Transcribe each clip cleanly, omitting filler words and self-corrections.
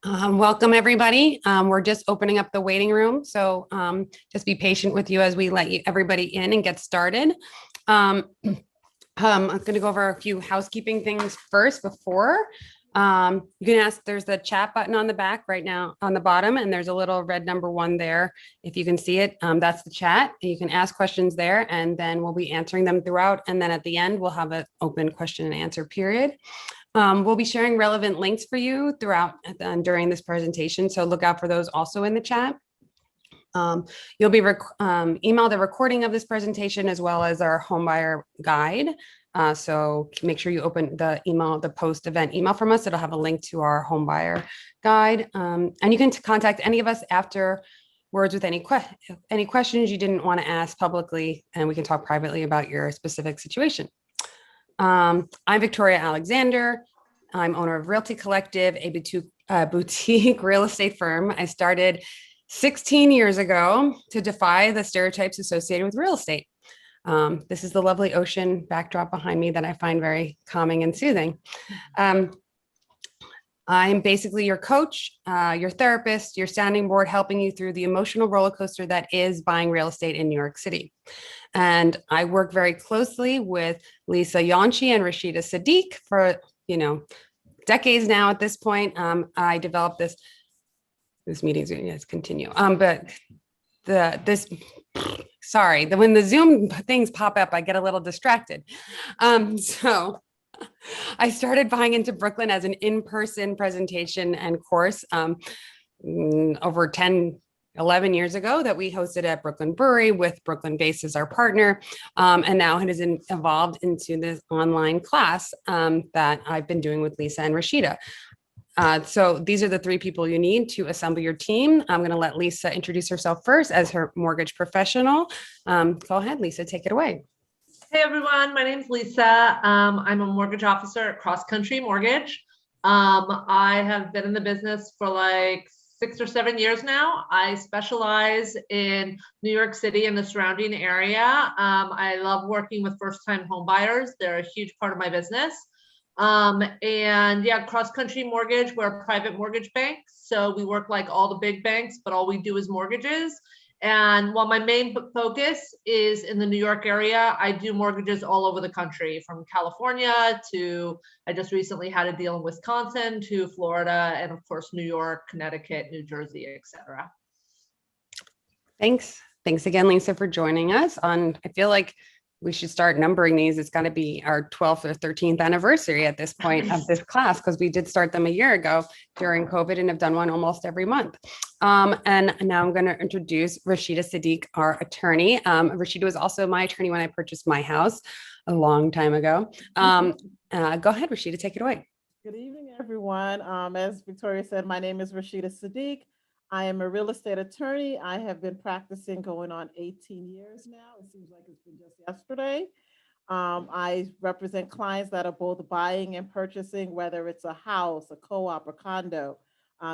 Welcome, everybody. We're just opening up the waiting room, so just be patient with you as we let everybody in and get started. I'm going to go over a few housekeeping things first before. You can ask, there's the chat button on the back right now on the bottom, and there's a little red number 1 there. If you can see it, that's the chat. You can ask questions there, and then we'll be answering them throughout. And then at the end, we'll have an open question and answer period. We'll be sharing relevant links for you throughout during this presentation, so look out for those also in the chat. You'll be emailed a recording of this presentation as well as our homebuyer guide. So make sure you open the email, the post-event email from us. It'll have a link to our homebuyer guide. And you can contact any of us afterwards with any questions you didn't want to ask publicly, and we can talk privately about your specific situation. I'm Victoria Alexander. I'm owner of Realty Collective, a boutique real estate firm. I started 16 years ago to defy the stereotypes associated with real estate. This is the lovely ocean backdrop behind me that I find very calming and soothing. I'm basically your coach, your therapist, your sounding board, helping you through the emotional roller coaster that is buying real estate in New York City. And I work very closely with Lisa Yonchi and Rashida Sadiq for, decades now at this point. I developed this meeting's going to continue. But when the Zoom things pop up, I get a little distracted. So I started buying into Brooklyn as an in-person presentation and course over 11 years ago that we hosted at Brooklyn Brewery with Brooklyn Base as our partner. And now it has evolved into this online class that I've been doing with Lisa and Rashida. So these are the 3 people you need to assemble your team. I'm going to let Lisa introduce herself first as her mortgage professional. Go ahead, Lisa, take it away. Hey everyone, my name is Lisa. I'm a mortgage officer at Cross Country Mortgage. I have been in the business for like 6 or 7 years now. I specialize in New York City and the surrounding area. I love working with first-time home buyers. They're a huge part of my business. And yeah, Cross Country Mortgage, we're a private mortgage bank. So we work like all the big banks, but all we do is mortgages. And while my main focus is in the New York area, I do mortgages all over the country, from California to, I just recently had a deal in Wisconsin, to Florida, and of course, New York, Connecticut, New Jersey, etc. Thanks. Thanks again, Lisa, for joining us. I feel like we should start numbering these. It's got to be our 12th or 13th anniversary at this point of this class, because we did start them a year ago during COVID and have done one almost every month. And now I'm going to introduce Rashida Sadiq, our attorney. Rashida was also my attorney when I purchased my house a long time ago. Go ahead, Rashida, take it away. Good evening, everyone. As Victoria said, my name is Rashida Sadiq. I am a real estate attorney. I have been practicing going on 18 years now. It seems like it's been just yesterday. I represent clients that are both buying and purchasing, whether it's a house, a co-op, or condo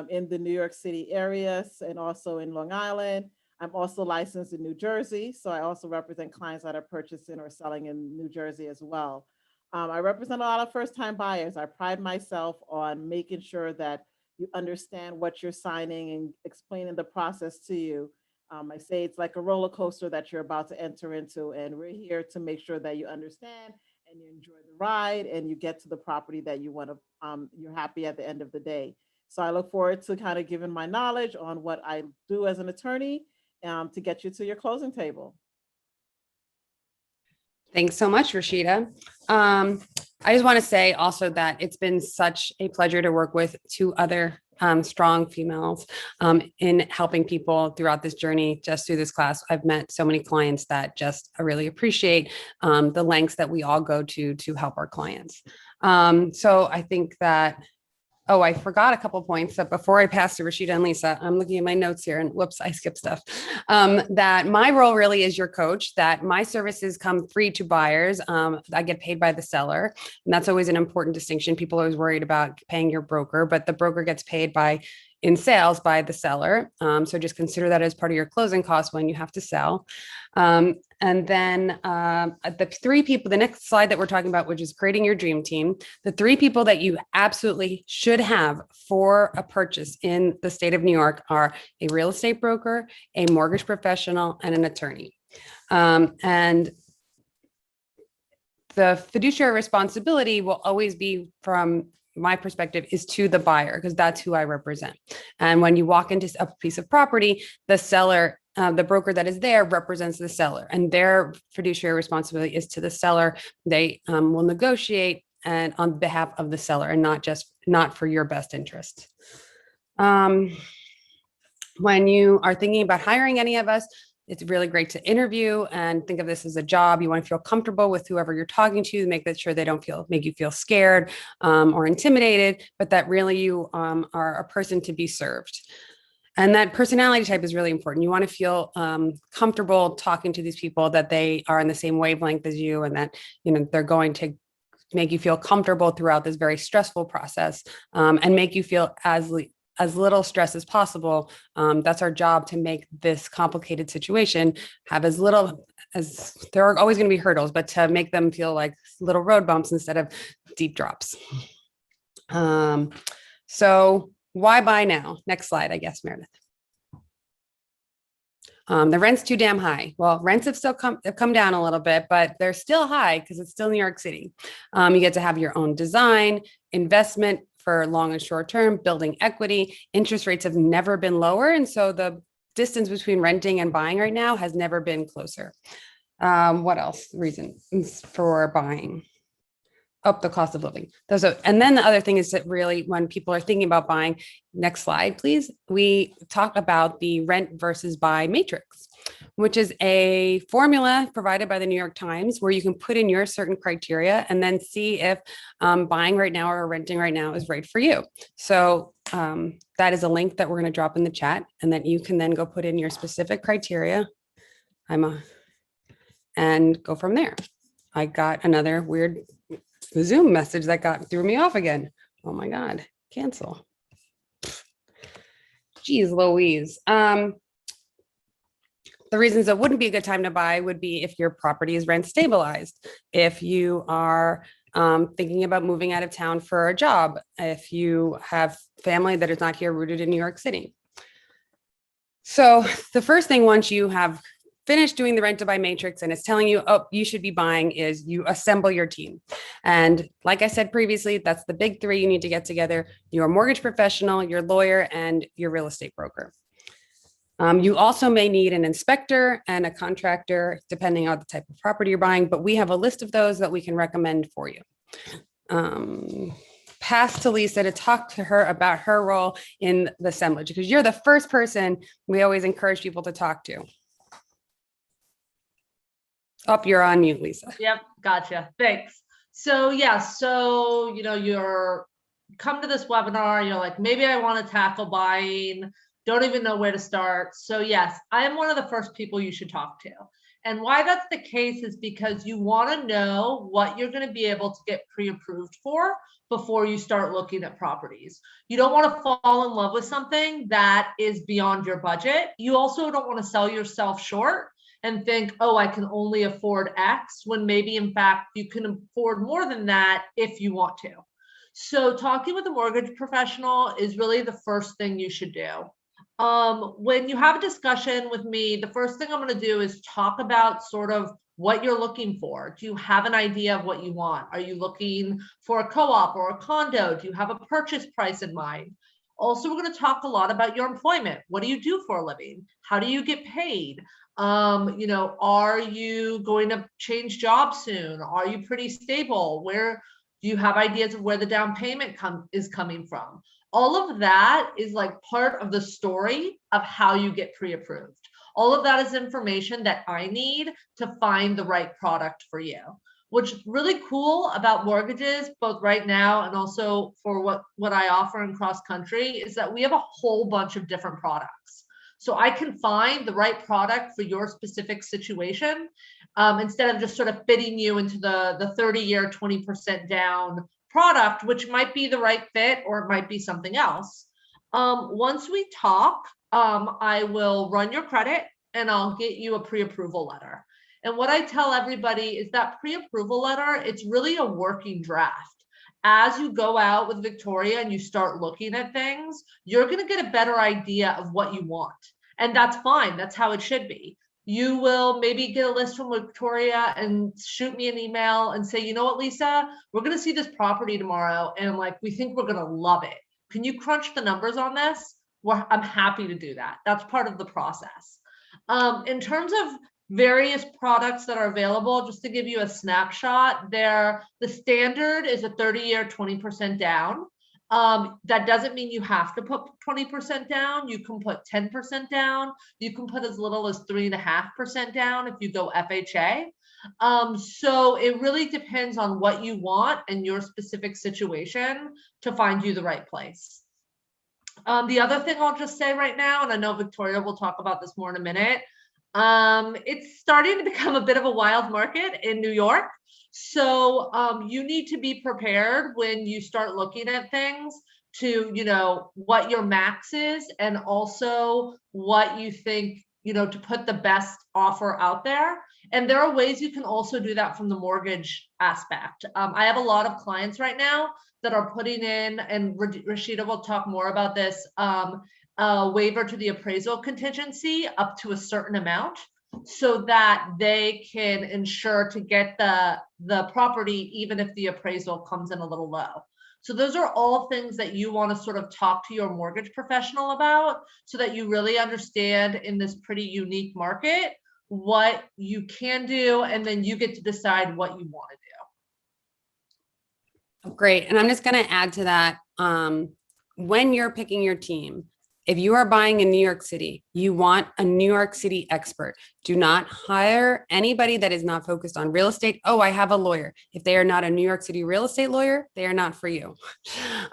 in the New York City areas and also in Long Island. I'm also licensed in New Jersey, so I also represent clients that are purchasing or selling in New Jersey as well. I represent a lot of first-time buyers. I pride myself on making sure that you understand what you're signing and explaining the process to you. I say it's like a roller coaster that you're about to enter into, and we're here to make sure that you understand and you enjoy the ride and you get to the property that you want to, you're happy at the end of the day. So I look forward to kind of giving my knowledge on what I do as an attorney to get you to your closing table. Thanks so much, Rashida. I just want to say also that it's been such a pleasure to work with 2 other strong females in helping people throughout this journey. Just through this class, I've met so many clients that just I really appreciate the lengths that we all go to help our clients. So I think that Oh, I forgot a couple points that before I pass to Rashida and Lisa, I'm looking at my notes here and whoops, I skipped stuff. That my role really is your coach, that my services come free to buyers. I get paid by the seller. And that's always an important distinction. People are always worried about paying your broker, but the broker gets paid in sales by the seller. So just consider that as part of your closing costs when you have to sell. And And then the three people, the next slide that we're talking about, which is creating your dream team, the three people that you absolutely should have for a purchase in the state of New York are a real estate broker, a mortgage professional, and an attorney. And the fiduciary responsibility will always be, from my perspective, is to the buyer, because that's who I represent. And when you walk into a piece of property, the seller, the broker that is there represents the seller, and their fiduciary responsibility is to the seller. They will negotiate and on behalf of the seller, and not for your best interest. When you are thinking about hiring any of us, it's really great to interview and think of this as a job. You want to feel comfortable with whoever you're talking to, make sure they don't make you feel scared or intimidated, but that really you are a person to be served. And that personality type is really important. You want to feel comfortable talking to these people, that they are on the same wavelength as you, and that they're going to make you feel comfortable throughout this very stressful process, and make you feel as little stress as possible. That's our job, to make this complicated situation have as little as, there are always going to be hurdles, but to make them feel like little road bumps instead of deep drops. So why buy now? Next slide, I guess, Meredith. The rent's too damn high. Well, rents have still come down a little bit, but they're still high because it's still New York City. You get to have your own design, investment for long and short term, building equity. Interest rates have never been lower. And so the distance between renting and buying right now has never been closer. What else? Reasons for buying? Up the cost of living. And then the other thing is that really, when people are thinking about buying, next slide, please, we talk about the rent versus buy matrix, which is a formula provided by the New York Times where you can put in your certain criteria and then see if buying right now or renting right now is right for you. So that is a link that we're going to drop in the chat, and then you can then go put in your specific criteria and go from there. I got another weird Zoom message that threw me off again. Oh my God, cancel. Geez Louise. The reasons it wouldn't be a good time to buy would be if your property is rent stabilized, if you are thinking about moving out of town for a job, if you have family that is not here rooted in New York City. So the first thing, once you have finished doing the rent to buy matrix and it's telling you, oh, you should be buying, is you assemble your team. And like I said previously, that's the big three you need to get together: your mortgage professional, your lawyer, and your real estate broker. You also may need an inspector and a contractor, depending on the type of property you're buying, but we have a list of those that we can recommend for you. Pass to Lisa to talk to her about her role in the assemblage, because you're the first person we always encourage people to talk to. You're on mute, Lisa. Yep, gotcha. Thanks. So yeah, you're come to this webinar, you're like, maybe I want to tackle buying, don't even know where to start. So yes, I am one of the first people you should talk to. And why that's the case is because you want to know what you're going to be able to get pre-approved for before you start looking at properties. You don't want to fall in love with something that is beyond your budget. You also don't want to sell yourself short and think, oh, I can only afford X, when maybe in fact you can afford more than that if you want to. So talking with a mortgage professional is really the first thing you should do. When you have a discussion with me, the first thing I'm going to do is talk about sort of what you're looking for. Do you have an idea of what you want? Are you looking for a co-op or a condo? Do you have a purchase price in mind? Also, we're going to talk a lot about your employment. What do you do for a living? How do you get paid? Are you going to change jobs soon? Are you pretty stable? Where do you have ideas of where the down payment is coming from? All of that is like part of the story of how you get pre-approved. All of that is information that I need to find the right product for you. What's really cool about mortgages, both right now and also for what I offer in cross country, is that we have a whole bunch of different products. So I can find the right product for your specific situation, instead of just sort of fitting you into the 30-year, 20% down product, which might be the right fit or it might be something else. Once we talk, I will run your credit and I'll get you a pre-approval letter. And what I tell everybody is that pre-approval letter, it's really a working draft. As you go out with Victoria and you start looking at things, you're going to get a better idea of what you want. And that's fine. That's how it should be. You will maybe get a list from Victoria and shoot me an email and say, you know what, Lisa, we're going to see this property tomorrow. And like, we think we're going to love it. Can you crunch the numbers on this? Well, I'm happy to do that. That's part of the process. In terms of various products that are available, just to give you a snapshot, the standard is a 30-year, 20% down. That doesn't mean you have to put 20% down. You can put 10% down. You can put as little as 3.5% down if you go FHA. So it really depends on what you want and your specific situation to find you the right place. The other thing I'll just say right now, and I know Victoria will talk about this more in a minute, it's starting to become a bit of a wild market in New York. So you need to be prepared when you start looking at things to, you know, what your max is and also what you think, you know, to put the best offer out there. And there are ways you can also do that from the mortgage aspect. I have a lot of clients right now that are putting in, and Rashida will talk more about this, a waiver to the appraisal contingency up to a certain amount so that they can ensure to get the property even if the appraisal comes in a little low. So those are all things that you want to sort of talk to your mortgage professional about so that you really understand in this pretty unique market what you can do, and then you get to decide what you want to do. Great. And I'm just going to add to that. When you're picking your team, if you are buying in New York City, you want a New York City expert. Do not hire anybody that is not focused on real estate. Oh, I have a lawyer. If they are not a New York City real estate lawyer, they are not for you.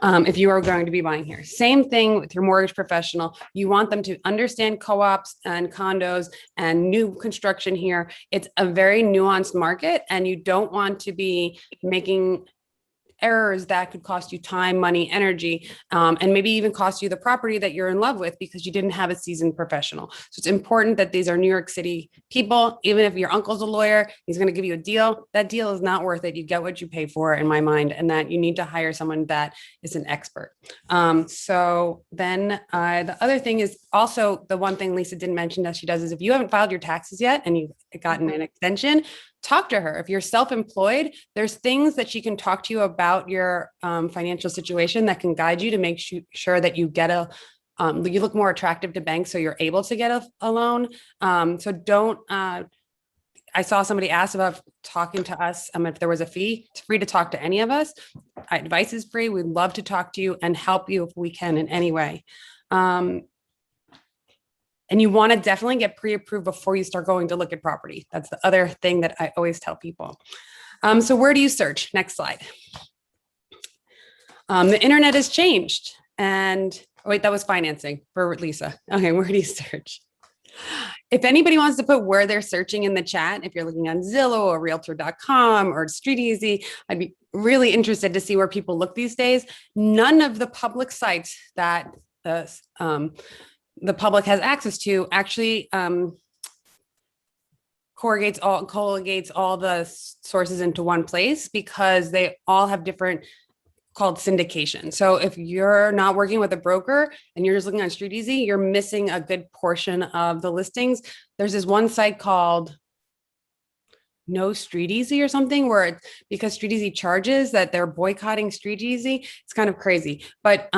If you are going to be buying here. Same thing with your mortgage professional. You want them to understand co-ops and condos and new construction here. It's a very nuanced market, and you don't want to be making errors that could cost you time, money, energy, and maybe even cost you the property that you're in love with because you didn't have a seasoned professional. So it's important that these are New York City people. Even if your uncle's a lawyer, he's going to give you a deal. That deal is not worth it. You get what you pay for, in my mind, and that you need to hire someone that is an expert. So then the other thing is also the one thing Lisa didn't mention that she does is if you haven't filed your taxes yet and you've gotten an extension, talk to her. If you're self-employed, there's things that she can talk to you about your financial situation that can guide you to make sure that you get you look more attractive to banks so you're able to get a loan. So don't, I saw somebody ask about talking to us if there was a fee. It's free to talk to any of us. Advice is free. We'd love to talk to you and help you if we can in any way. And you want to definitely get pre-approved before you start going to look at property. That's the other thing that I always tell people. So where do you search? Next slide. The internet has changed. And oh, wait, that was financing for Lisa. Okay, where do you search? If anybody wants to put where they're searching in the chat, if you're looking on Zillow or Realtor.com or StreetEasy, I'd be really interested to see where people look these days. None of the public sites that the public has access to actually collocates all the sources into one place because they all have different called syndication. So if you're not working with a broker and you're just looking on StreetEasy, you're missing a good portion of the listings. There's this one site called No StreetEasy or something where because StreetEasy charges that they're boycotting StreetEasy. It's kind of crazy, but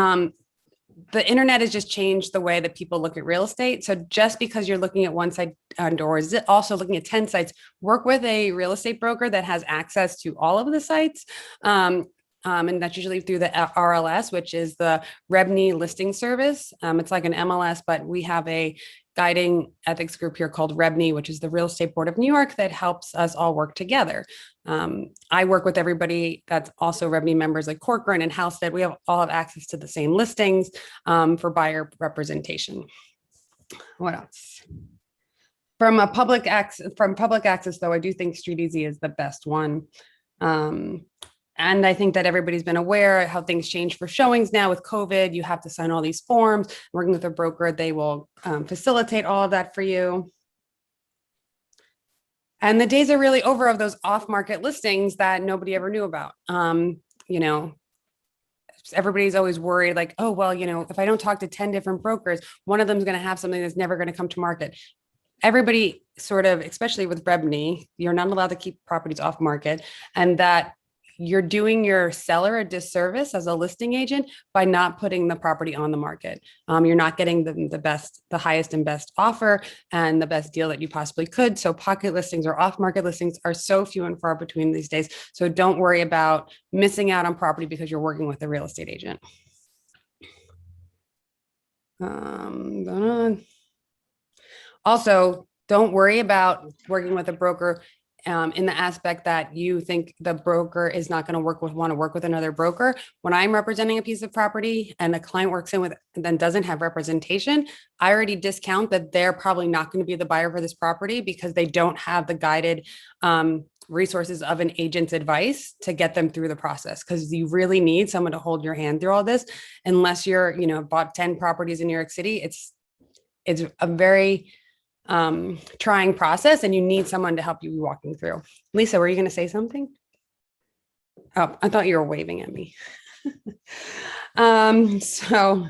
the internet has just changed the way that people look at real estate. So just because you're looking at one site or is it also looking at 10 sites, work with a real estate broker that has access to all of the sites. And that's usually through the RLS, which is the REBNY listing service. It's like an MLS, but we have a guiding ethics group here called REBNY, which is the Real Estate Board of New York that helps us all work together. I work with everybody that's also REBNY members like Corcoran and Halstead. We all have access to the same listings for buyer representation. What else? From public access, though, I do think StreetEasy is the best one. And I think that everybody's been aware how things change for showings now with COVID. You have to sign all these forms. Working with a broker, they will facilitate all of that for you. And the days are really over of those off-market listings that nobody ever knew about. You know, everybody's always worried like, oh, well, you know, if I don't talk to 10 different brokers, one of them is going to have something that's never going to come to market. Everybody sort of, especially with Rebney, you're not allowed to keep properties off market, and that you're doing your seller a disservice as a listing agent by not putting the property on the market. You're not getting the best, the highest and best offer and the best deal that you possibly could. So pocket listings or off-market listings are so few and far between these days. So don't worry about missing out on property because you're working with a real estate agent. Also, don't worry about working with a broker in the aspect that you think the broker is not going to want to work with another broker. When I'm representing a piece of property and a client works in with and then doesn't have representation, I already discount that they're probably not going to be the buyer for this property because they don't have the guided resources of an agent's advice to get them through the process. Because you really need someone to hold your hand through all this. Unless you're, you know, bought 10 properties in New York City, it's a very trying process, and you need someone to help you walking through. Lisa, were you going to say something? Oh, I thought you were waving at me. So,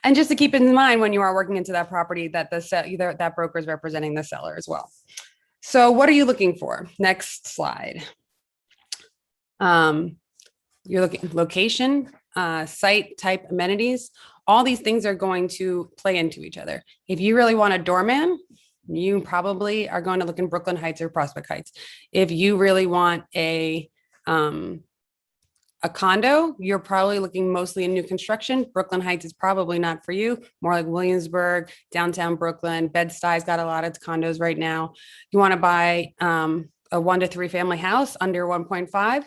and just to keep in mind when you are working into that property that that broker is representing the seller as well. So what are you looking for? Next slide. You're looking location, site type, amenities. All these things are going to play into each other. If you really want a doorman, you probably are going to look in Brooklyn Heights or Prospect Heights. If you really want a condo, you're probably looking mostly in new construction. Brooklyn Heights is probably not for you. More like Williamsburg, downtown Brooklyn. Bed-Stuy's got a lot of condos right now. You want to buy a 1 to 3 family house under 1.5.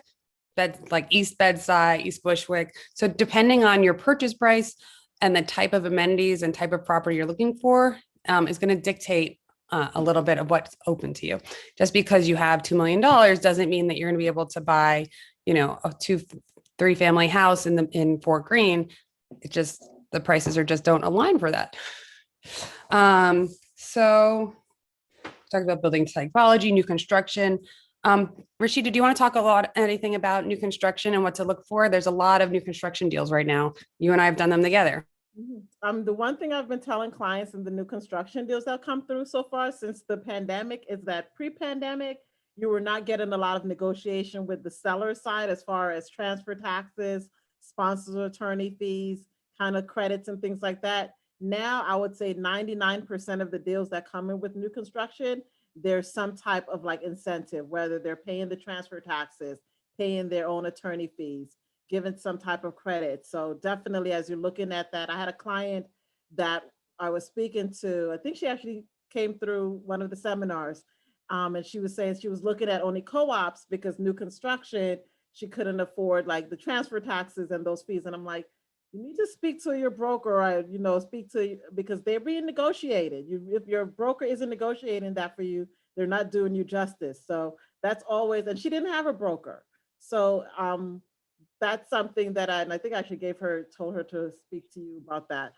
That's like East Bed-Stuy, East Bushwick. So depending on your purchase price and the type of amenities and type of property you're looking for is going to dictate a little bit of what's open to you. Just because you have $2 million doesn't mean that you're going to be able to buy, you know, a 2-3 family house in Fort Greene. It just, the prices are just don't align for that. So talk about building psychology, new construction. Rashida, do you want to talk anything about new construction and what to look for? There's a lot of new construction deals right now. You and I have done them together. The one thing I've been telling clients in the new construction deals that come through so far since the pandemic is that pre-pandemic, you were not getting a lot of negotiation with the seller side as far as transfer taxes, sponsors attorney fees, kind of credits and things like that. Now, I would say 99% of the deals that come in with new construction, there's some type of like incentive, whether they're paying the transfer taxes, paying their own attorney fees, given some type of credit. So definitely, as you're looking at that, I had a client that I was speaking to, I think she actually came through one of the seminars, and she was saying she was looking at only co-ops because new construction, she couldn't afford like the transfer taxes and those fees. And I'm like, you need to speak to your broker, or, you know, speak to, because they're being negotiated. If your broker isn't negotiating that for you, they're not doing you justice. So that's always, and she didn't have a broker. So that's something that I think I actually told her to speak to you about that.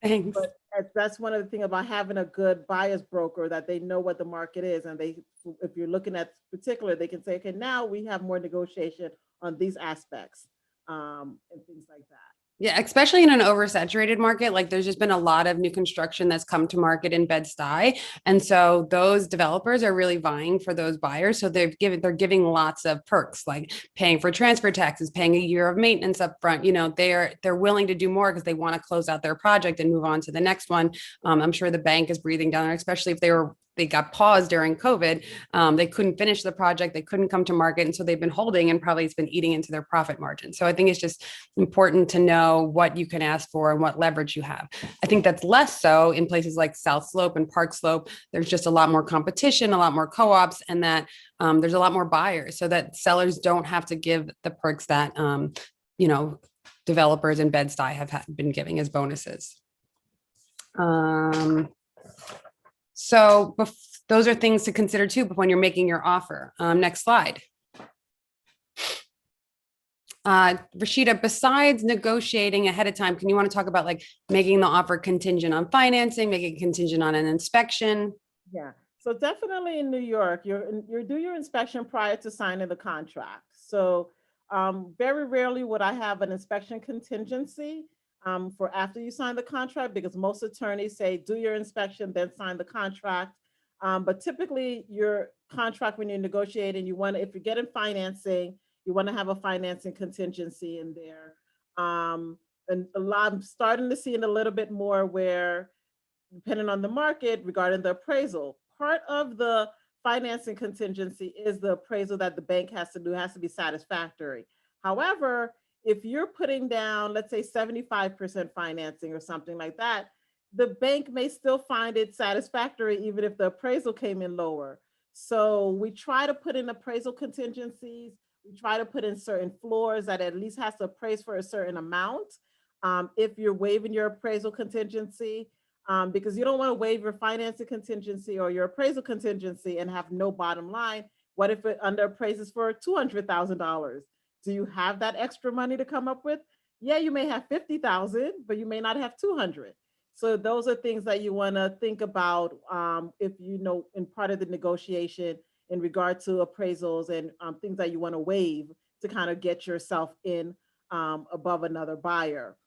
Thanks. But that's one of the things about having a good buyer's broker, that they know what the market is. And they, if you're looking at particular, they can say, okay, now we have more negotiation on these aspects and things like that. Yeah, especially in an oversaturated market, like there's just been a lot of new construction that's come to market in Bed-Stuy. And so those developers are really vying for those buyers. So they're giving lots of perks, like paying for transfer taxes, paying a year of maintenance up front. You know, they're willing to do more because they want to close out their project and move on to the next one. I'm sure the bank is breathing down, especially if they got paused during COVID. They couldn't finish the project. They couldn't come to market. And so they've been holding, and probably it's been eating into their profit margin. So I think it's just important to know what you can ask for and what leverage you have. I think that's less so in places like South Slope and Park Slope. There's just a lot more competition, a lot more co-ops, and that there's a lot more buyers, so that sellers don't have to give the perks that, you know, developers in Bed-Stuy have been giving as bonuses. So those are things to consider too when you're making your offer. Next slide. Rashida, besides negotiating ahead of time, can you want to talk about like making the offer contingent on financing, making it contingent on an inspection? Yeah. So definitely in New York, you do your inspection prior to signing the contract. So very rarely would I have an inspection contingency for after you sign the contract, because most attorneys say do your inspection, then sign the contract. But typically your contract, when you're negotiating, you want to, if you're getting financing, you want to have a financing contingency in there. And a lot, I'm starting to see it a little bit more where, depending on the market regarding the appraisal, part of the financing contingency is the appraisal that the bank has to do, has to be satisfactory. However, if you're putting down, let's say 75% financing or something like that, the bank may still find it satisfactory even if the appraisal came in lower. So we try to put in appraisal contingencies. We try to put in certain floors that at least has to appraise for a certain amount. If you're waiving your appraisal contingency, because you don't want to waive your financing contingency or your appraisal contingency and have no bottom line. What if it under appraises for $200,000? Do you have that extra money to come up with? Yeah, you may have 50,000, but you may not have 200. So those are things that you want to think about if you know in part of the negotiation in regard to appraisals and things that you want to waive to kind of get yourself in above another buyer.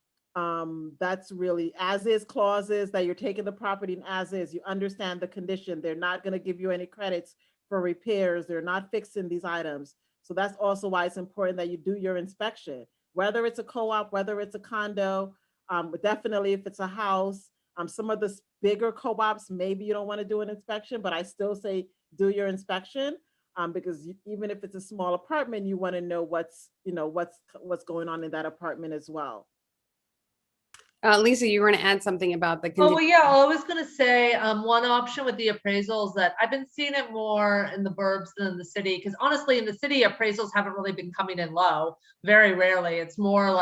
That's really as is clauses that you're taking the property and as is, you understand the condition. They're not going to give you any credits for repairs. They're not fixing these items. So that's also why it's important that you do your inspection, whether it's a co-op, whether it's a condo, definitely if it's a house. Some of the bigger co-ops, maybe you don't want to do an inspection, but I still say do your inspection because even if it's a small apartment, you want to know what's going on in that apartment as well. Lisa, you were going to add something about the. Oh, well, yeah, I was going to say one option with the appraisals that I've been seeing it more in the burbs than in the city, because honestly, in the city, appraisals haven't really been coming in low. Very rarely. It's more in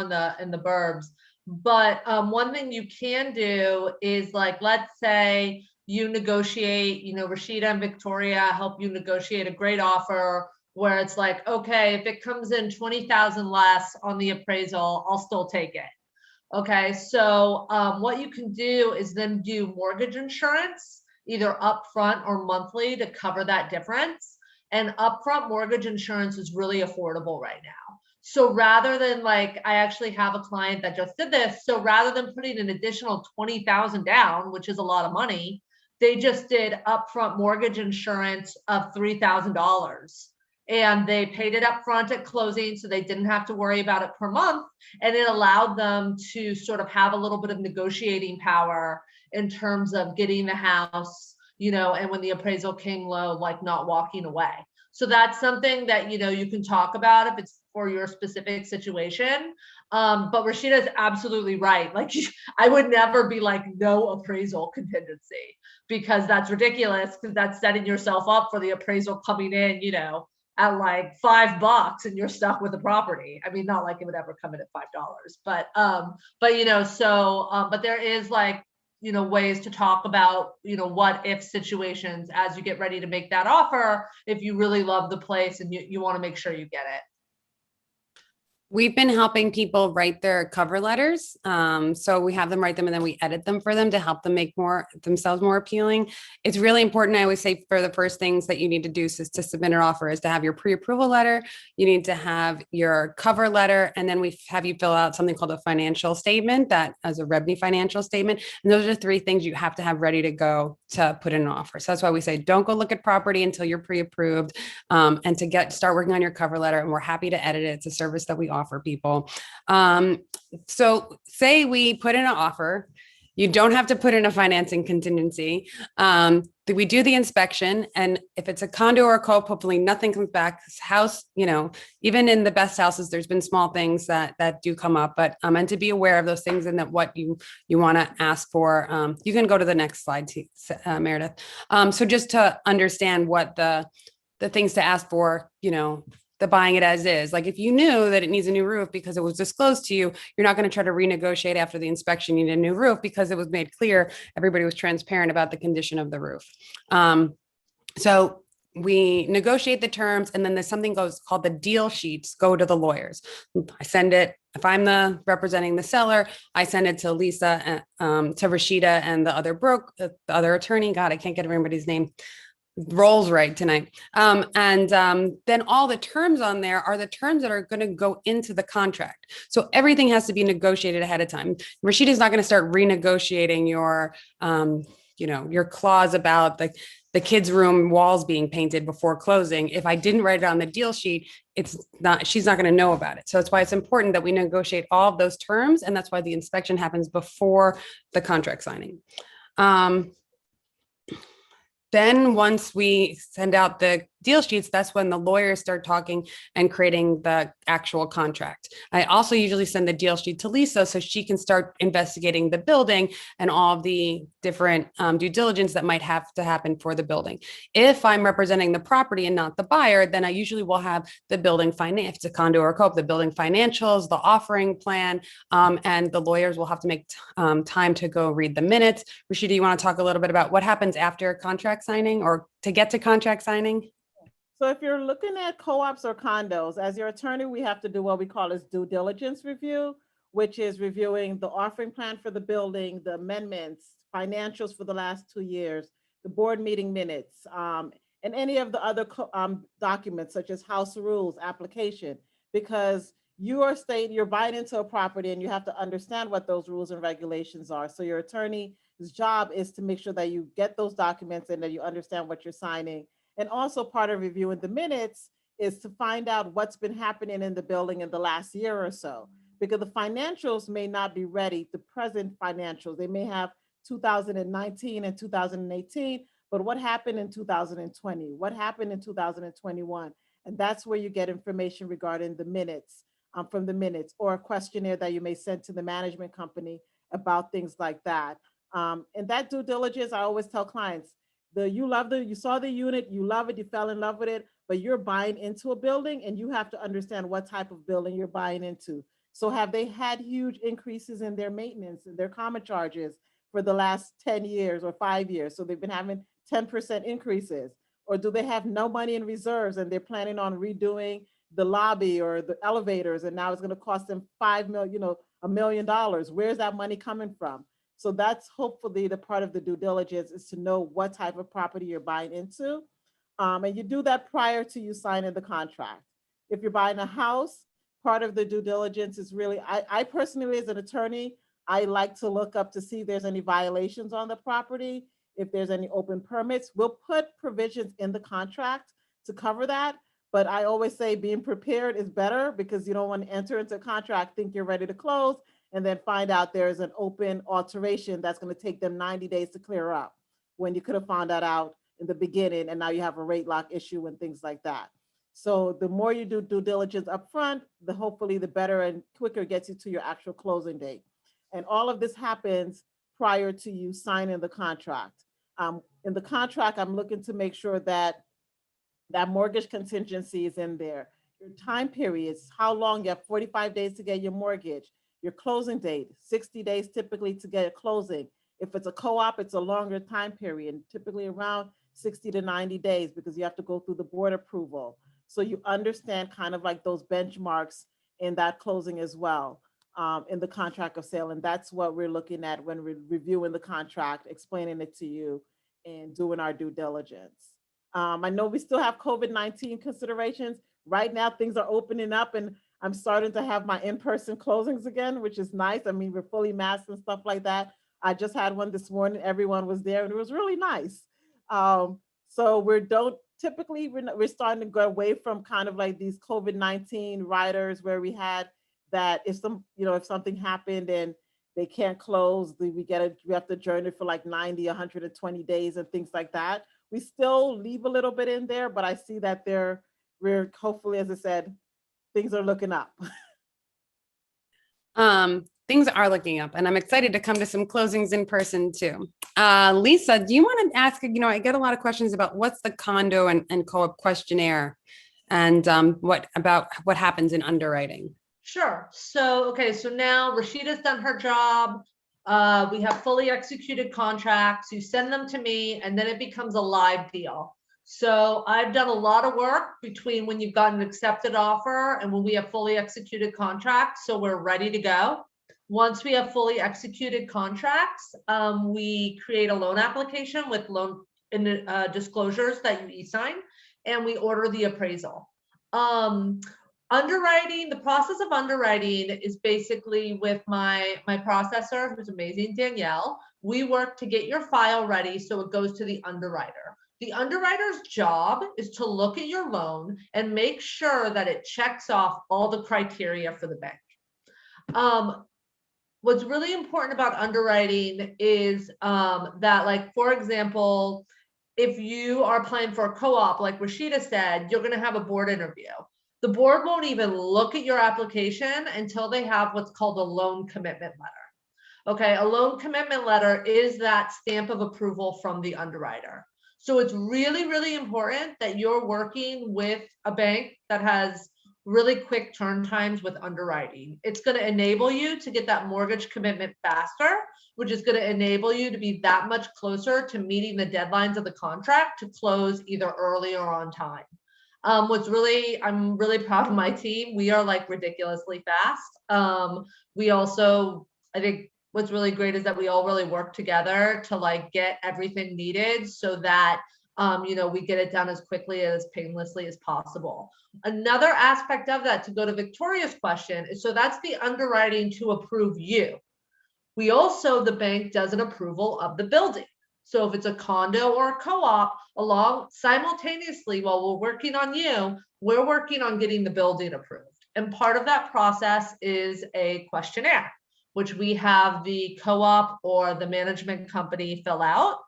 the burbs. But one thing you can do is, like, let's say you negotiate, Rashida and Victoria help you negotiate a great offer where it's like, okay, if it comes in 20,000 less on the appraisal, I'll still take it. Okay, so what you can do is then do mortgage insurance, either upfront or monthly, to cover that difference. And upfront mortgage insurance is really affordable right now. So rather than, like, I actually have a client that just did this. So rather than putting an additional 20,000 down, which is a lot of money, they just did upfront mortgage insurance of $3,000. And they paid it up front at closing, so they didn't have to worry about it per month. And it allowed them to sort of have a little bit of negotiating power in terms of getting the house, and when the appraisal came low, like not walking away. So that's something that, you can talk about if it's for your specific situation. But Rashida is absolutely right. Like, I would never be like, no appraisal contingency, because that's ridiculous, because that's setting yourself up for the appraisal coming in, at like $5 and you're stuck with the property. I mean, not like it would ever come in at $5, but but there is, like, ways to talk about, what if situations as you get ready to make that offer, if you really love the place and you want to make sure you get it. We've been helping people write their cover letters. So we have them write them and then we edit them for them to help them make themselves more appealing. It's really important. I always say for the first things that you need to do is to submit an offer is to have your pre-approval letter. You need to have your cover letter. And then we have you fill out something called a financial statement, that as a revenue financial statement. And those are 3 things you have to have ready to go to put in an offer. So that's why we say, don't go look at property until you're pre-approved, and to start working on your cover letter. And we're happy to edit it. It's a service that we offer people. So say we put in an offer, you don't have to put in a financing contingency. We do the inspection, and if it's a condo or a co-op, hopefully nothing comes back. This house, even in the best houses, there's been small things that do come up, but and to be aware of those things and that what you want to ask for. You can go to the next slide, Meredith. So just to understand what the things to ask for, the buying it as is. Like, if you knew that it needs a new roof because it was disclosed to you, you're not going to try to renegotiate after the inspection. You need a new roof because it was made clear, everybody was transparent about the condition of the roof. So we negotiate the terms, and then there's something called the deal sheets go to the lawyers. I send it, if I'm the representing the seller, I send it to Lisa, to Rashida and the other attorney. God, I can't get everybody's name. Rolls right tonight. Then all the terms on there are the terms that are going to go into the contract. So everything has to be negotiated ahead of time. Rashida's not going to start renegotiating your clause about the kids' room walls being painted before closing. If I didn't write it on the deal sheet, she's not going to know about it. So that's why it's important that we negotiate all of those terms. And that's why the inspection happens before the contract signing. Then once we send out the deal sheets, that's when the lawyers start talking and creating the actual contract. I also usually send the deal sheet to Lisa so she can start investigating the building and all of the different due diligence that might have to happen for the building. If I'm representing the property and not the buyer, then I usually will have the building finance, if it's a condo or a co-op, the building financials, the offering plan, and the lawyers will have to make time to go read the minutes. Rashida, you want to talk a little bit about what happens after contract signing or to get to contract signing? So if you're looking at co-ops or condos, as your attorney, we have to do what we call as due diligence review, which is reviewing the offering plan for the building, the amendments, financials for the last 2 years, the board meeting minutes, and any of the other documents such as house rules, application, because you're buying into a property and you have to understand what those rules and regulations are. So your attorney's job is to make sure that you get those documents and that you understand what you're signing. And also part of reviewing the minutes is to find out what's been happening in the building in the last year or so, because the financials may not be ready, the present financials. They may have 2019 and 2018, but what happened in 2020? What happened in 2021? And that's where you get information regarding the minutes, from the minutes, or a questionnaire that you may send to the management company about things like that. And that due diligence, I always tell clients, you saw the unit, you love it, you fell in love with it, but you're buying into a building and you have to understand what type of building you're buying into. So have they had huge increases in their maintenance and their common charges for the last 10 years or 5 years? So they've been having 10% increases, or do they have no money in reserves and they're planning on redoing the lobby or the elevators, and now it's going to cost them $5 million, $1 million. Where's that money coming from? So that's hopefully the part of the due diligence, is to know what type of property you're buying into. And you do that prior to you signing the contract. If you're buying a house, part of the due diligence is really, I personally, as an attorney, I like to look up to see if there's any violations on the property, if there's any open permits. We'll put provisions in the contract to cover that. But I always say being prepared is better, because you don't want to enter into a contract, think you're ready to close, and then find out there's an open alteration that's going to take them 90 days to clear up, when you could have found that out in the beginning, and now you have a rate lock issue and things like that. So the more you do due diligence up front, hopefully the better and quicker it gets you to your actual closing date. And all of this happens prior to you signing the contract. In the contract, I'm looking to make sure that mortgage contingency is in there. Your time periods, how long, you have 45 days to get your mortgage. Your closing date, 60 days typically to get a closing. If it's a co-op, it's a longer time period, typically around 60 to 90 days, because you have to go through the board approval. So you understand kind of like those benchmarks in that closing as well, in the contract of sale. And that's what we're looking at when we're reviewing the contract, explaining it to you, and doing our due diligence. I know we still have COVID-19 considerations. Right now, things are opening up, and I'm starting to have my in-person closings again, which is nice. I mean, we're fully masked and stuff like that. I just had one this morning. Everyone was there, and it was really nice. So we're starting to go away from kind of like these COVID-19 riders, where we had that if something happened and they can't close, we have to adjourn it for like 90, 120 days and things like that. We still leave a little bit in there, but I see that we're hopefully, as I said, things are looking up. Things are looking up, and I'm excited to come to some closings in person too. Lisa, do you want to ask, I get a lot of questions about what's the condo and co-op questionnaire, and what happens in underwriting? Sure. So now Rashida's done her job. We have fully executed contracts. You send them to me, and then it becomes a live deal. So I've done a lot of work between when you've got an accepted offer and when we have fully executed contracts. So we're ready to go. Once we have fully executed contracts, we create a loan application with loan disclosures that you e-sign, and we order the appraisal. Underwriting, the process of underwriting is basically with my processor, who's amazing, Danielle. We work to get your file ready so it goes to the underwriter. The underwriter's job is to look at your loan and make sure that it checks off all the criteria for the bank. What's really important about underwriting is that, like, for example, if you are applying for a co-op, like Rashida said, you're going to have a board interview. The board won't even look at your application until they have what's called a loan commitment letter. Okay, a loan commitment letter is that stamp of approval from the underwriter. So it's really, really important that you're working with a bank that has really quick turn times with underwriting. It's going to enable you to get that mortgage commitment faster, which is going to enable you to be that much closer to meeting the deadlines of the contract to close either early or on time. I'm really proud of my team. We are like ridiculously fast. We also, I think what's really great is that we all really work together to like get everything needed so that we get it done as quickly and as painlessly as possible. Another aspect of that, to go to Victoria's question, is so that's the underwriting to approve you. We also, the bank does an approval of the building. So if it's a condo or a co-op, along simultaneously while we're working on you, we're working on getting the building approved. And part of that process is a questionnaire, which we have the co-op or the management company fill out.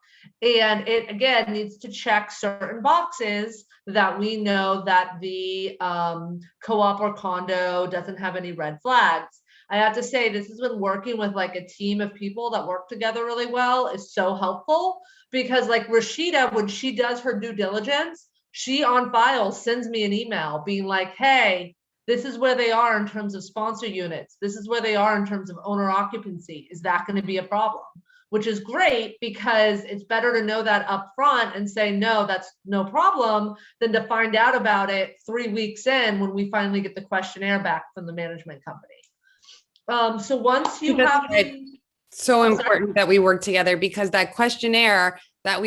And it, again, needs to check certain boxes that we know that the co-op or condo doesn't have any red flags. I have to say, this has been working with like a team of people that work together really well is so helpful, because like Rashida, when she does her due diligence, she on file sends me an email being like, hey, this is where they are in terms of sponsor units. This is where they are in terms of owner occupancy. Is that going to be a problem? Which is great, because it's better to know that up front and say, no, that's no problem, than to find out about it 3 weeks in when we finally get the questionnaire back from the management company. So once you have so important that we work together, because that questionnaire that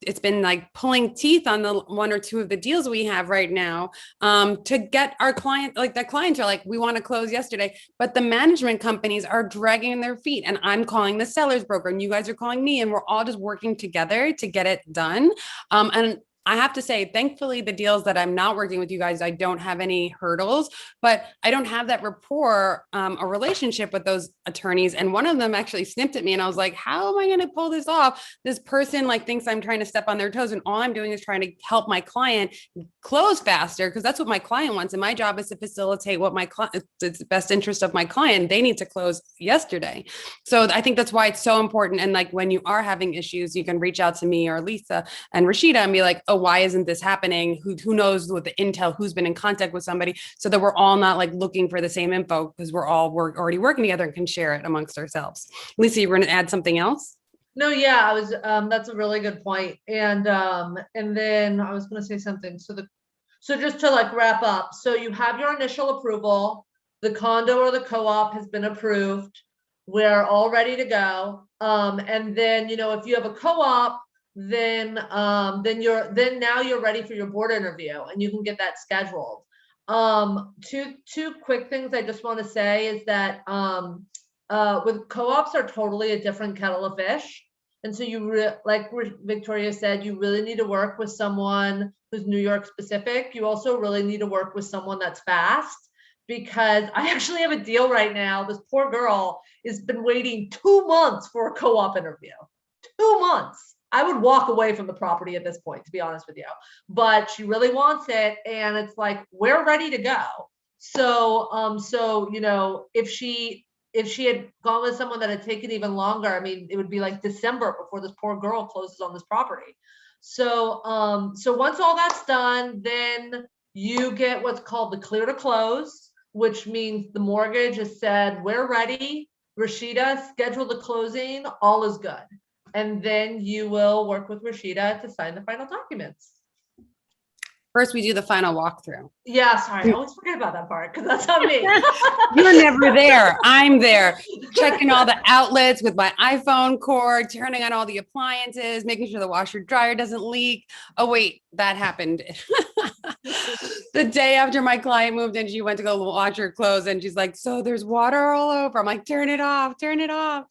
it's been like pulling teeth on the one or two of the deals we have right now, to get our client, like the clients are like, we want to close yesterday, but the management companies are dragging their feet, and I'm calling the seller's broker and you guys are calling me, and we're all just working together to get it done. And I have to say, thankfully, the deals that I'm not working with you guys, I don't have any hurdles, but I don't have that rapport, a relationship with those attorneys. And one of them actually snipped at me, and I was like, how am I going to pull this off? This person like thinks I'm trying to step on their toes, and all I'm doing is trying to help my client close faster, because that's what my client wants. And my job is to facilitate what my client, it's the best interest of my client. They need to close yesterday. So I think that's why it's so important. And like, when you are having issues, you can reach out to me or Lisa and Rashida and be like, oh, why isn't this happening? Who knows with the intel, who's been in contact with somebody, so that we're all not like looking for the same info, because we're already working together and can share it amongst ourselves. Lisa, you were going to add something else? No, yeah, I was, that's a really good point. And then I was going to say something. So just to like wrap up, so you have your initial approval, the condo or the co-op has been approved. We're all ready to go. And then, if you have a co-op, then now you're ready for your board interview and you can get that scheduled. Two quick things I just want to say is that with co-ops are totally a different kettle of fish. And so like Victoria said, you really need to work with someone who's New York specific. You also really need to work with someone that's fast, because I actually have a deal right now. This poor girl has been waiting 2 months for a co-op interview. 2 months. I would walk away from the property at this point, to be honest with you, but she really wants it. And it's like, we're ready to go. So, if she had gone with someone that had taken even longer, I mean, it would be like December before this poor girl closes on this property. So once all that's done, then you get what's called the clear to close, which means the mortgage has said, we're ready. Rashida, schedule the closing, all is good. And then you will work with Rashida to sign the final documents. First, we do the final walkthrough. Yeah, sorry, I always forget about that part because that's on me. You're never there. I'm there, checking all the outlets with my iPhone cord, turning on all the appliances, making sure the washer dryer doesn't leak. Oh, wait, that happened. The day after my client moved in, she went to go wash her clothes and she's like, so there's water all over. I'm like, turn it off, turn it off.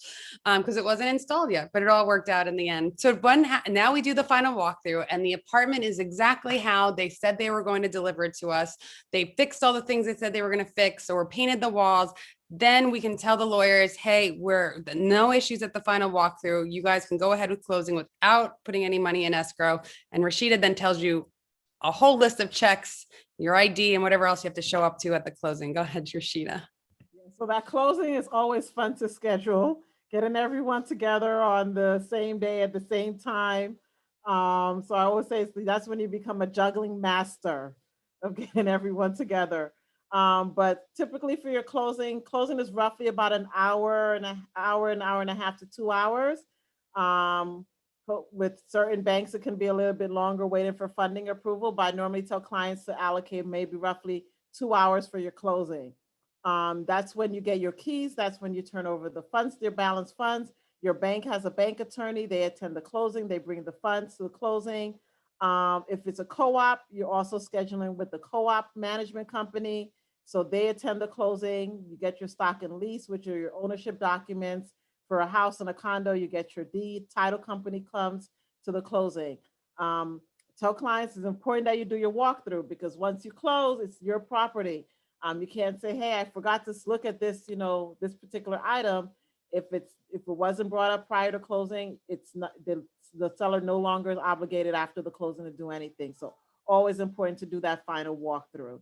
Because it wasn't installed yet, but it all worked out in the end. So now we do the final walkthrough and the apartment is exactly how they said they were going to deliver it to us. They fixed all the things they said they were going to fix or painted the walls. Then we can tell the lawyers, hey, we're no issues at the final walkthrough. You guys can go ahead with closing without putting any money in escrow. And Rashida then tells you a whole list of checks, your ID and whatever else you have to show up to at the closing. Go ahead, Rashida. So that closing is always fun to schedule, getting everyone together on the same day at the same time. So I always say that's when you become a juggling master of getting everyone together. But typically for your closing is roughly about an hour and a half to 2 hours. With certain banks, it can be a little bit longer waiting for funding approval, but I normally tell clients to allocate maybe roughly 2 hours for your closing. That's when you get your keys. That's when you turn over the funds, your balance funds. Your bank has a bank attorney. They attend the closing. They bring the funds to the closing. If it's a co-op, you're also scheduling with the co-op management company. So they attend the closing. You get your stock and lease, which are your ownership documents. For a house and a condo, you get your deed. Title company comes to the closing. Tell clients it's important that you do your walkthrough because once you close, it's your property. You can't say, hey, I forgot to look at this, this particular item. If it wasn't brought up prior to closing, it's not the seller no longer is obligated after the closing to do anything. So always important to do that final walkthrough.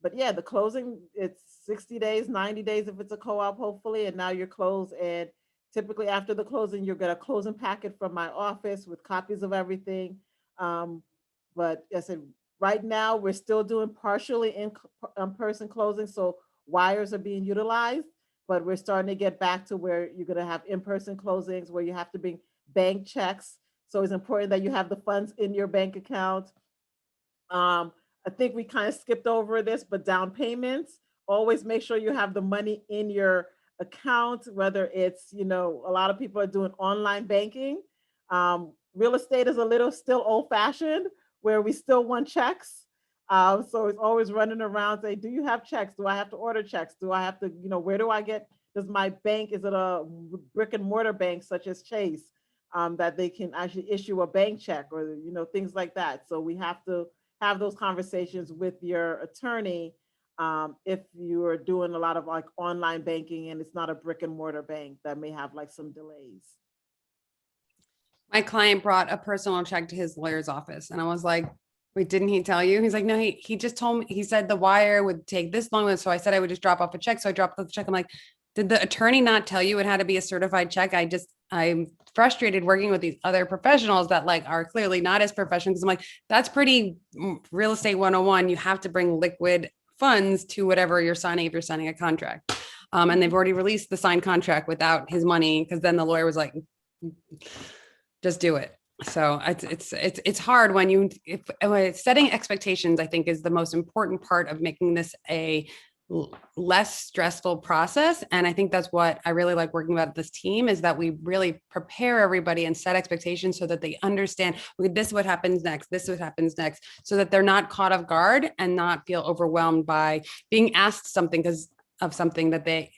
But yeah, the closing, it's 60 days, 90 days if it's a co-op, hopefully, and now you're closed. And typically after the closing, you'll get a closing packet from my office with copies of everything. But as I said, right now, we're still doing partially in-person closing, so wires are being utilized, but we're starting to get back to where you're going to have in-person closings where you have to bring bank checks. So it's important that you have the funds in your bank account. I think we kind of skipped over this, but down payments, always make sure you have the money in your account, whether it's, a lot of people are doing online banking. Real estate is a little still old fashioned where we still want checks. So it's always running around, say, do you have checks? Do I have to order checks? Do I have to, where do I get, does my bank, is it a brick and mortar bank such as Chase, that they can actually issue a bank check or, things like that. So we have to have those conversations with your attorney if you are doing a lot of like online banking and it's not a brick and mortar bank that may have like some delays. My client brought a personal check to his lawyer's office and I was like, wait, didn't he tell you? He's like, no, he just told me, he said the wire would take this long. So I said I would just drop off a check. So I dropped off the check. I'm like, did the attorney not tell you it had to be a certified check? I'm frustrated working with these other professionals that like are clearly not as professional. Cause I'm like, that's pretty real estate 101. You have to bring liquid funds to whatever you're signing if you're signing a contract. And they've already released the signed contract without his money. Cause then the lawyer was like, just do it. So it's hard when setting expectations, I think is the most important part of making this a less stressful process. And I think that's what I really like working about this team is that we really prepare everybody and set expectations so that they understand, okay, this is what happens next. This is what happens next, so that they're not caught off guard and not feel overwhelmed by being asked something because of something that they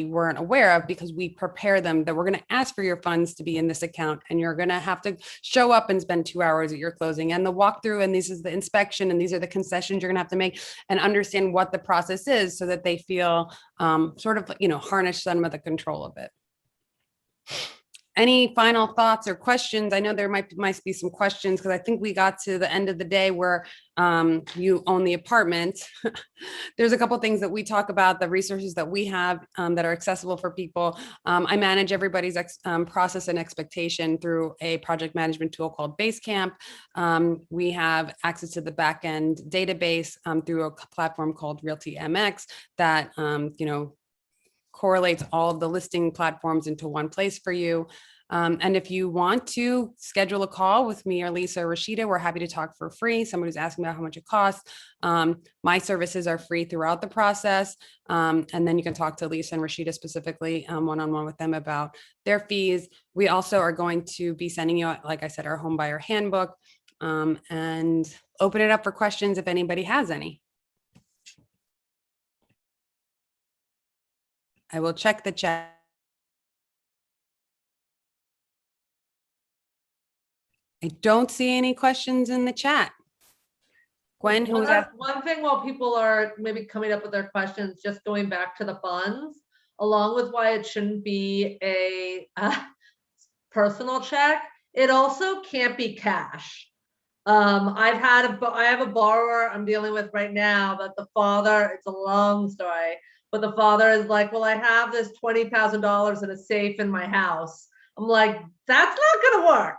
weren't aware of, because we prepare them that we're going to ask for your funds to be in this account and you're going to have to show up and spend 2 hours at your closing and the walkthrough. And this is the inspection. And these are the concessions you're going to have to make, and understand what the process is so that they feel sort of, harness some of the control of it. Any final thoughts or questions? I know there might be some questions because I think we got to the end of the day where you own the apartment. There's a couple of things that we talk about, the resources that we have that are accessible for people. I manage everybody's process and expectation through a project management tool called Basecamp. We have access to the backend database through a platform called Realty MX that correlates all of the listing platforms into one place for you. And if you want to schedule a call with me or Lisa or Rashida, we're happy to talk for free. Somebody who's asking about how much it costs. My services are free throughout the process. And then you can talk to Lisa and Rashida specifically one-on-one with them about their fees. We also are going to be sending you, like I said, our home buyer handbook, and open it up for questions if anybody has any. I will check the chat. I don't see any questions in the chat. Gwen, who was asking? One thing while people are maybe coming up with their questions, just going back to the funds, along with why it shouldn't be a personal check, it also can't be cash. I have a borrower I'm dealing with right now, but the father, it's a long story, but the father is like, well, I have this $20,000 in a safe in my house. I'm like, that's not gonna work.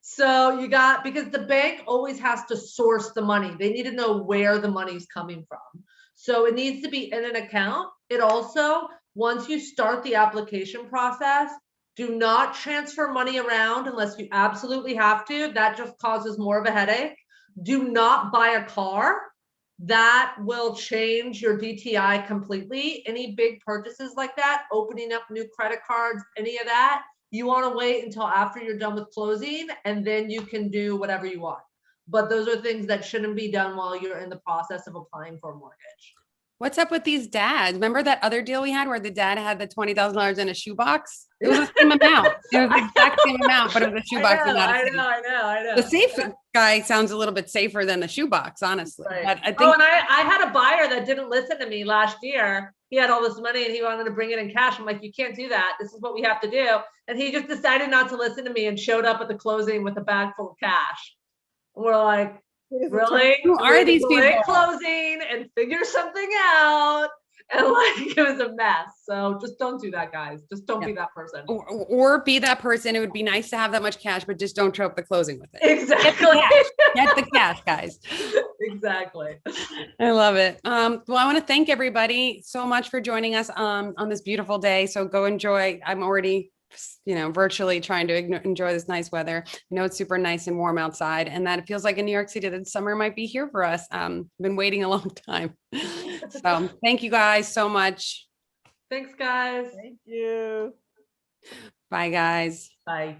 So because the bank always has to source the money. They need to know where the money's coming from. So it needs to be in an account. It also, once you start the application process, do not transfer money around unless you absolutely have to. That just causes more of a headache. Do not buy a car. That will change your DTI completely. Any big purchases like that, opening up new credit cards, any of that, you want to wait until after you're done with closing, and then you can do whatever you want. But those are things that shouldn't be done while you're in the process of applying for a mortgage. What's up with these dads? Remember that other deal we had where the dad had the $20,000 in a shoebox? It was the same amount. It was the exact same amount, but it was a shoebox. I know. The safe guy sounds a little bit safer than the shoebox, honestly. Right. But I think, and I had a buyer that didn't listen to me last year. He had all this money and he wanted to bring it in cash. I'm like, you can't do that. This is what we have to do. And he just decided not to listen to me and showed up at the closing with a bag full of cash. And we're like, really? Who are these people? Closing and figure something out. And like, it was a mess. So just don't do that, guys. Just don't be that person. Or be that person. It would be nice to have that much cash, but just don't show up the closing with it. Exactly. Get the cash, guys. Exactly. I love it. Well, I want to thank everybody so much for joining us on this beautiful day. So go enjoy. I'm already, virtually trying to enjoy this nice weather. It's super nice and warm outside, and that it feels like in New York City that summer might be here for us. Been waiting a long time. So thank you guys so much. Thanks, guys. Thank you. Bye, guys. Bye.